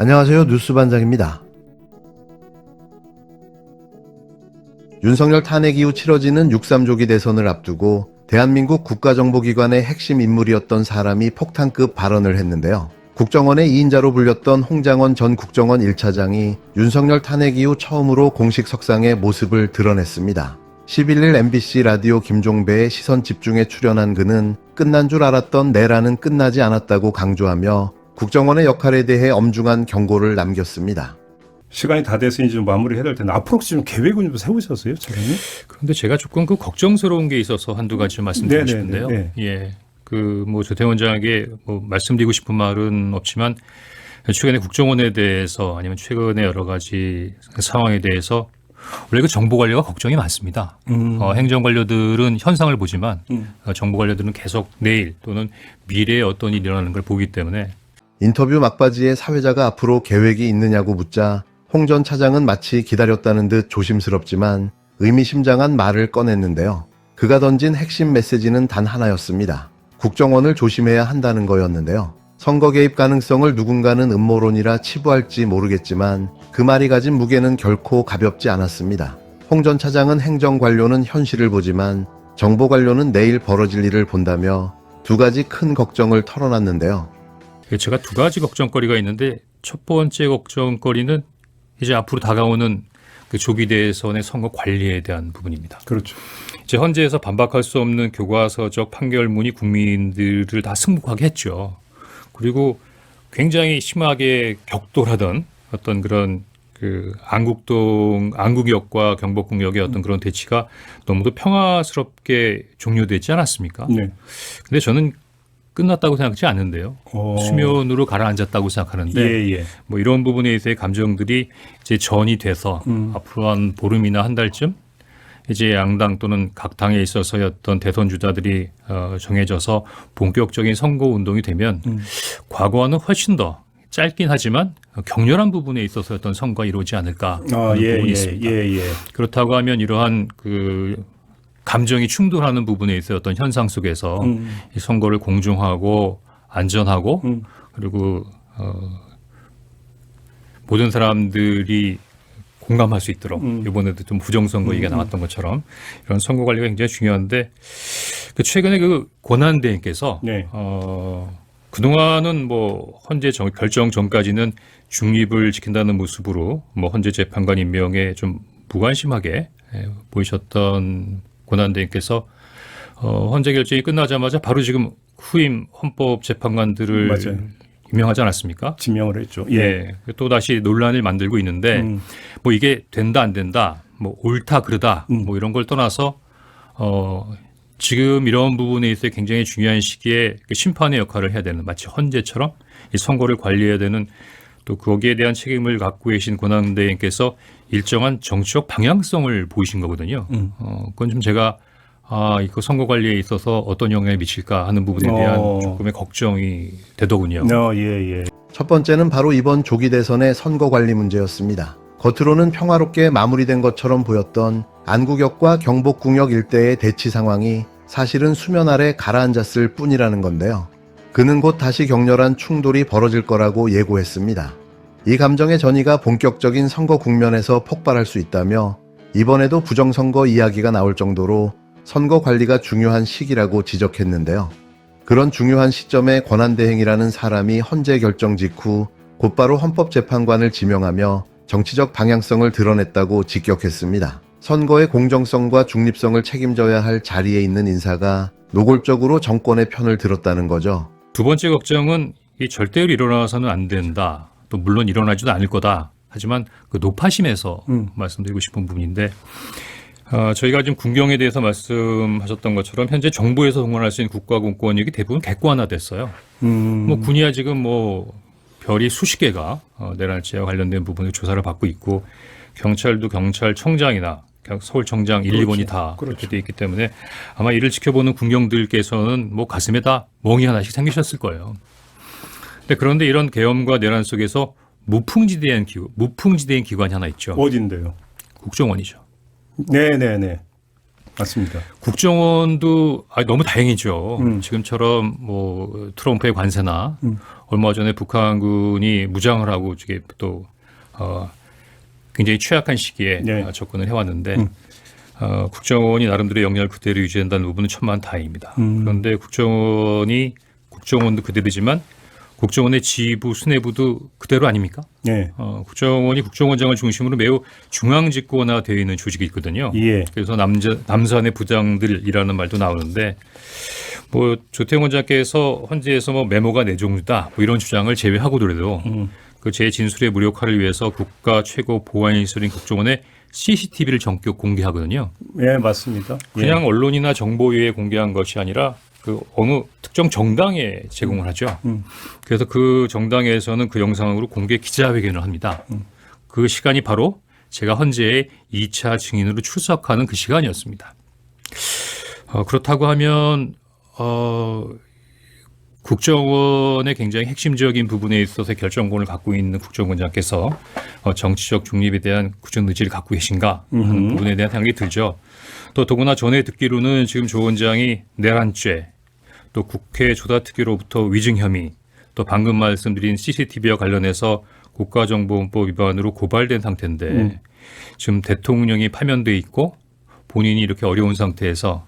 안녕하세요. 뉴스반장입니다. 윤석열 탄핵 이후 치러지는 6.3조기 대선을 앞두고 대한민국 국가정보기관의 핵심 인물이었던 사람이 폭탄급 발언을 했는데요. 국정원의 2인자로 불렸던 홍장원 전 국정원 1차장이 윤석열 탄핵 이후 처음으로 공식 석상의 모습을 드러냈습니다. 11일 MBC 라디오 김종배의 시선집중에 출연한 그는 끝난 줄 알았던 내란은 끝나지 않았다고 강조하며 국정원의 역할에 대해 엄중한 경고를 남겼습니다. 시간이 다 돼서 이제 좀 마무리해야 될 텐데 앞으로 혹시 좀 계획은 좀 세우셨어요, 차장님? 그런데 제가 조금 걱정스러운 게 있어서 한두 가지 좀 말씀드리고 싶은데요. 예, 조태원 원장에게 말씀드리고 싶은 말은 없지만 최근에 국정원에 대해서 아니면 최근에 여러 가지 상황에 대해서 원래 그 정보 관료가 걱정이 많습니다. 행정 관료들은 현상을 보지만 정보 관료들은 계속 내일 또는 미래에 어떤 일이 일어나는 걸 보기 때문에. 인터뷰 막바지에 사회자가 앞으로 계획이 있느냐고 묻자 홍 전 차장은 마치 기다렸다는 듯 조심스럽지만 의미심장한 말을 꺼냈는데요. 그가 던진 핵심 메시지는 단 하나였습니다. 국정원을 조심해야 한다는 거였는데요. 선거 개입 가능성을 누군가는 음모론이라 치부할지 모르겠지만 그 말이 가진 무게는 결코 가볍지 않았습니다. 홍 전 차장은 행정관료는 현실을 보지만 정보관료는 내일 벌어질 일을 본다며 두 가지 큰 걱정을 털어놨는데요. 제가 두 가지 걱정거리가 있는데 첫 번째 걱정거리는 이제 앞으로 다가오는 그 조기 대선의 선거 관리에 대한 부분입니다. 그렇죠. 이제 헌재에서 반박할 수 없는 교과서적 판결문이 국민들을 다 승복하게 했죠. 그리고 굉장히 심하게 격돌하던 어떤 그런 그 안국역과 경복궁역의 어떤 그런 대치가 너무도 평화스럽게 종료되지 않았습니까? 네. 근데 저는 끝났다고 생각하지 않는데요. 수면으로 가라앉았다고 생각하는데 이런 부분에 있어서의 감정들이 이제 전이 돼서 앞으로 한 보름이나 한 달쯤 이제 양당 또는 각 당에 있어서의 어떤 대선 주자들이 정해져서 본격적인 선거 운동이 되면 과거와는 훨씬 더 짧긴 하지만 격렬한 부분에 있어서 어떤 선거가 이루어지지 않을까 하는 부분이 있습니다. 그렇다고 하면 이러한 그 감정이 충돌하는 부분에 있어 어떤 현상 속에서 이 선거를 공정하고 안전하고 그리고 모든 사람들이 공감할 수 있도록 이번에도 좀 부정선거 얘기가 나왔던 것처럼 이런 선거 관리가 굉장히 중요한데 최근에 그 권한대행께서 그동안은 헌재 결정 전까지는 중립을 지킨다는 모습으로 헌재 재판관 임명에 좀 무관심하게 보이셨던 권한대행께서 헌재 결정이 끝나자마자 바로 지금 후임 헌법재판관들을 임명하지 않았습니까? 지명을 했죠. 예. 또 다시 논란을 만들고 있는데 이게 된다 안 된다, 옳다 그르다 이런 걸 떠나서 지금 이런 부분에 있어 굉장히 중요한 시기에 그 심판의 역할을 해야 되는 마치 헌재처럼 이 선거를 관리해야 되는 또 거기에 대한 책임을 갖고 계신 권한대행께서 일정한 정치적 방향성을 보이신 거거든요. 그건 좀 제가 이거 선거 관리에 있어서 어떤 영향을 미칠까 하는 부분에 대한 조금의 걱정이 되더군요. 첫 번째는 바로 이번 조기 대선의 선거 관리 문제였습니다. 겉으로는 평화롭게 마무리된 것처럼 보였던 안국역과 경복궁역 일대의 대치 상황이 사실은 수면 아래 가라앉았을 뿐이라는 건데요. 그는 곧 다시 격렬한 충돌이 벌어질 거라고 예고했습니다. 이 감정의 전이가 본격적인 선거 국면에서 폭발할 수 있다며 이번에도 부정선거 이야기가 나올 정도로 선거 관리가 중요한 시기라고 지적했는데요. 그런 중요한 시점에 권한대행이라는 사람이 헌재 결정 직후 곧바로 헌법재판관을 지명하며 정치적 방향성을 드러냈다고 직격했습니다. 선거의 공정성과 중립성을 책임져야 할 자리에 있는 인사가 노골적으로 정권의 편을 들었다는 거죠. 두 번째 걱정은 이 절대로 일어나서는 안 된다. 또 물론 일어나지도 않을 거다. 하지만 그 노파심에서 말씀드리고 싶은 부분인데 저희가 지금 군경에 대해서 말씀하셨던 것처럼 현재 정부에서 동원할 수 있는 국가공권력이 대부분 객관화됐어요. 군이야 지금 별이 수십 개가 내란죄와 관련된 부분을 조사를 받고 있고 경찰도 경찰청장이나 서울청장 1, 2번이 다 그렇게 돼 있기 때문에 아마 이를 지켜보는 군경들께서는 가슴에 다 멍이 하나씩 생기셨을 거예요. 그런데 이런 계엄과 내란 속에서 무풍지대인 기관이 하나 있죠. 어딘데요? 국정원이죠. 네네네. 맞습니다. 국정원도 너무 다행이죠. 지금처럼 트럼프의 관세나 얼마 전에 북한군이 무장을 하고 이게 또 굉장히 취약한 시기에 네. 접근을 해왔는데 국정원이 나름대로 영향을 그대로 유지한다는 부분은 천만다행입니다. 그런데 국정원도 그대로지만 국정원의 지휘부, 수뇌부도 그대로 아닙니까? 네. 국정원이 국정원장을 중심으로 매우 중앙집권화되어 있는 조직이 있거든요. 예. 그래서 남산의 부장들이라는 말도 나오는데 뭐 조태용 원장께서 헌재에서 뭐 메모가 네 종류다 뭐 이런 주장을 제외하고더라도 그 제 진술의 무력화를 위해서 국가 최고 보안인수인 국정원의 CCTV를 전격 공개하거든요. 예, 맞습니다. 그냥 언론이나 정보위에 공개한 것이 아니라 그 어느 특정 정당에 제공을 하죠. 그래서 그 정당에서는 그 영상으로 공개 기자회견을 합니다. 그 시간이 바로 제가 헌재에 2차 증인으로 출석하는 그 시간이었습니다. 그렇다고 하면 국정원의 굉장히 핵심적인 부분에 있어서 결정권을 갖고 있는 국정원장께서 정치적 중립에 대한 굳은 의지를 갖고 계신가 하는 부분에 대한 생각이 들죠. 또 더구나 전에 듣기로는 지금 조 원장이 내란죄, 또 국회 조사특위로부터 위증 혐의, 또 방금 말씀드린 CCTV와 관련해서 국가정보원법 위반으로 고발된 상태인데 지금 대통령이 파면돼 있고 본인이 이렇게 어려운 상태에서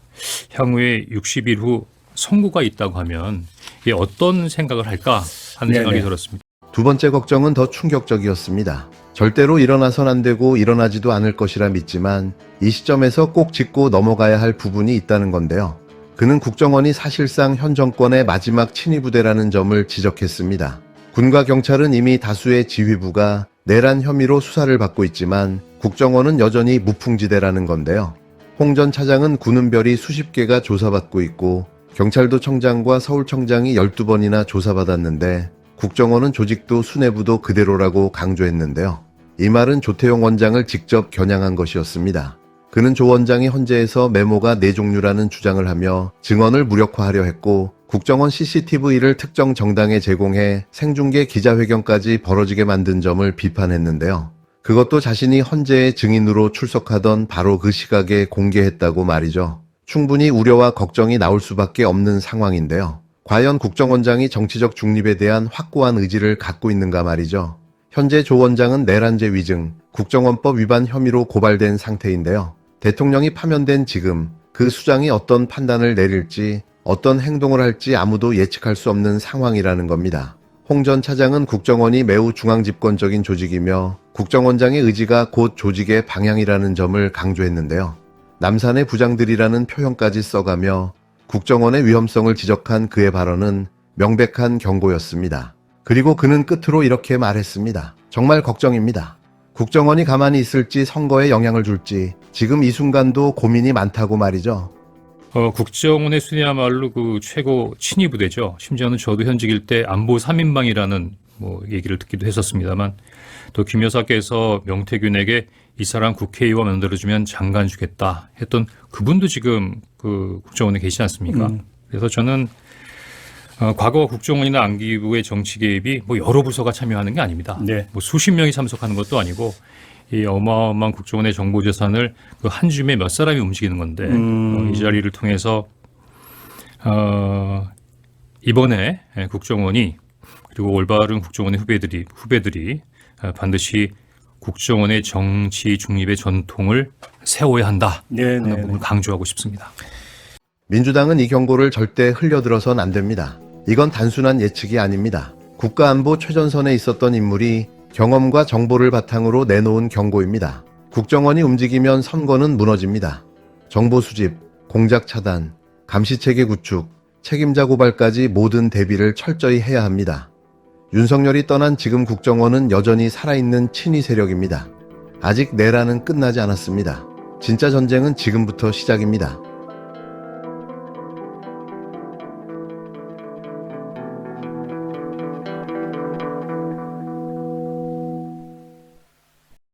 향후에 60일 후 선고가 있다고 하면 이게 어떤 생각을 할까 하는 생각이 들었습니다. 두 번째 걱정은 더 충격적이었습니다. 절대로 일어나선 안 되고 일어나지도 않을 것이라 믿지만 이 시점에서 꼭 짚고 넘어가야 할 부분이 있다는 건데요. 그는 국정원이 사실상 현 정권의 마지막 친위부대라는 점을 지적했습니다. 군과 경찰은 이미 다수의 지휘부가 내란 혐의로 수사를 받고 있지만 국정원은 여전히 무풍지대라는 건데요. 홍 전 차장은 군은별이 수십 개가 조사받고 있고 경찰도 청장과 서울청장이 12번이나 조사받았는데 국정원은 조직도 수뇌부도 그대로라고 강조했는데요. 이 말은 조태용 원장을 직접 겨냥한 것이었습니다. 그는 조 원장이 헌재에서 메모가 네 종류라는 주장을 하며 증언을 무력화하려 했고 국정원 CCTV를 특정 정당에 제공해 생중계 기자회견까지 벌어지게 만든 점을 비판했는데요. 그것도 자신이 헌재의 증인으로 출석하던 바로 그 시각에 공개했다고 말이죠. 충분히 우려와 걱정이 나올 수밖에 없는 상황인데요. 과연 국정원장이 정치적 중립에 대한 확고한 의지를 갖고 있는가 말이죠. 현재 조 원장은 내란죄 위증, 국정원법 위반 혐의로 고발된 상태인데요. 대통령이 파면된 지금 그 수장이 어떤 판단을 내릴지 어떤 행동을 할지 아무도 예측할 수 없는 상황이라는 겁니다. 홍 전 차장은 국정원이 매우 중앙집권적인 조직이며 국정원장의 의지가 곧 조직의 방향이라는 점을 강조했는데요. 남산의 부장들이라는 표현까지 써가며 국정원의 위험성을 지적한 그의 발언은 명백한 경고였습니다. 그리고 그는 끝으로 이렇게 말했습니다. 정말 걱정입니다. 국정원이 가만히 있을지 선거에 영향을 줄지 지금 이 순간도 고민이 많다고 말이죠. 국정원의 순위야말로 그 최고 친위부대죠. 심지어는 저도 현직일 때 안보 3인방이라는 뭐 얘기를 듣기도 했었습니다만 또 김 여사께서 명태균에게 이 사람 국회의원 만들어주면 장관 주겠다 했던 그분도 지금 그 국정원에 계시지 않습니까? 그래서 저는 과거 국정원이나 안기부의 정치 개입이 뭐 여러 부서가 참여하는 게 아닙니다. 네. 뭐 수십 명이 참석하는 것도 아니고 이 어마어마한 국정원의 정보 재산을 그 한 줌에 몇 사람이 움직이는 건데 이 자리를 통해서 이번에 국정원이 그리고 올바른 국정원의 후배들이 반드시 국정원의 정치 중립의 전통을 세워야 한다 하는 부분을 강조하고 싶습니다. 민주당은 이 경고를 절대 흘려들어선 안 됩니다. 이건 단순한 예측이 아닙니다. 국가안보 최전선에 있었던 인물이 경험과 정보를 바탕으로 내놓은 경고입니다. 국정원이 움직이면 선거는 무너집니다. 정보 수집, 공작 차단, 감시체계 구축, 책임자 고발까지 모든 대비를 철저히 해야 합니다. 윤석열이 떠난 지금 국정원은 여전히 살아있는 친위 세력입니다. 아직 내란은 끝나지 않았습니다. 진짜 전쟁은 지금부터 시작입니다.